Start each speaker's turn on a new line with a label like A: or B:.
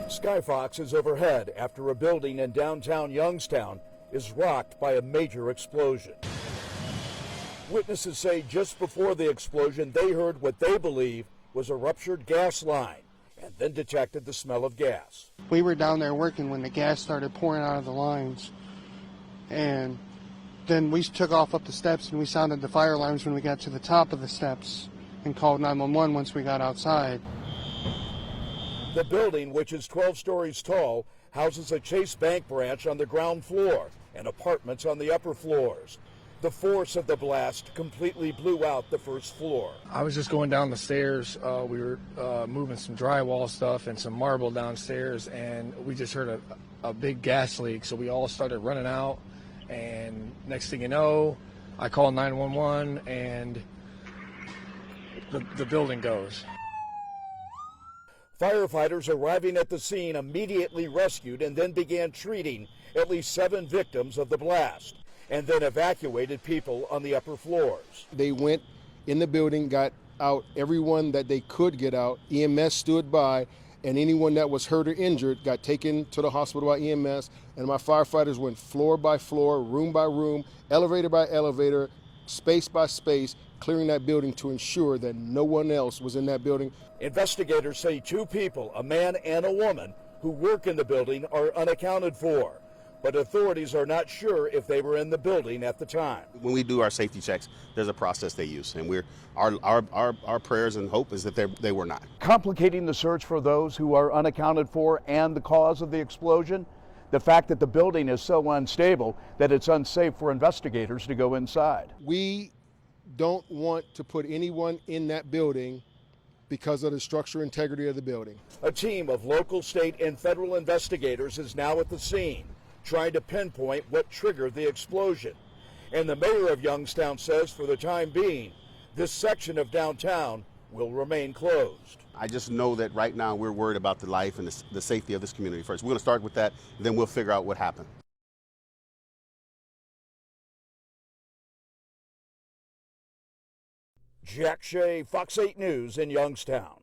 A: Skyfox is overhead after a building in downtown Youngstown is rocked by a major explosion. Witnesses say just before the explosion, they heard what they believe was a ruptured gas line and then detected the smell of gas.
B: We were down there working when the gas started pouring out of the lines, and then we took off up the steps and we sounded the fire alarms when we got to the top of the steps and called 911 once we got outside.
A: The building, which is 12 stories tall, houses a Chase Bank branch on the ground floor and apartments on the upper floors. The force of the blast completely blew out the first floor.
C: I was just going down the stairs. We were moving some drywall stuff and some marble downstairs, and we just heard a big gas leak. So we all started running out, and next thing you know, I called 911, and the building goes.
A: Firefighters arriving at the scene immediately rescued and then began treating at least 7 victims of the blast, and then evacuated people on the upper floors.
D: They went in the building, got out everyone that they could get out. EMS stood by, and anyone that was hurt or injured got taken to the hospital by EMS, and my firefighters went floor by floor, room by room, elevator by elevator, space by space, clearing that building to ensure that no one else was in that building.
A: Investigators say 2 people, a man and a woman, who work in the building are unaccounted for, but authorities are not sure if they were in the building at the time.
E: When we do our safety checks, there's a process they use, and our prayers and hope is that they were not.
A: Complicating the search for those who are unaccounted for and the cause of the explosion, the fact that the building is so unstable that it's unsafe for investigators to go inside.
D: We don't want to put anyone in that building because of the structural integrity of the building.
A: A team of local, state, and federal investigators is now at the scene, trying to pinpoint what triggered the explosion. And the mayor of Youngstown says for the time being, this section of downtown will remain closed.
E: I just know that right now we're worried about the life and the safety of this community first. We're going to start with that, then we'll figure out what happened.
A: Jack Shea, Fox 8 News in Youngstown.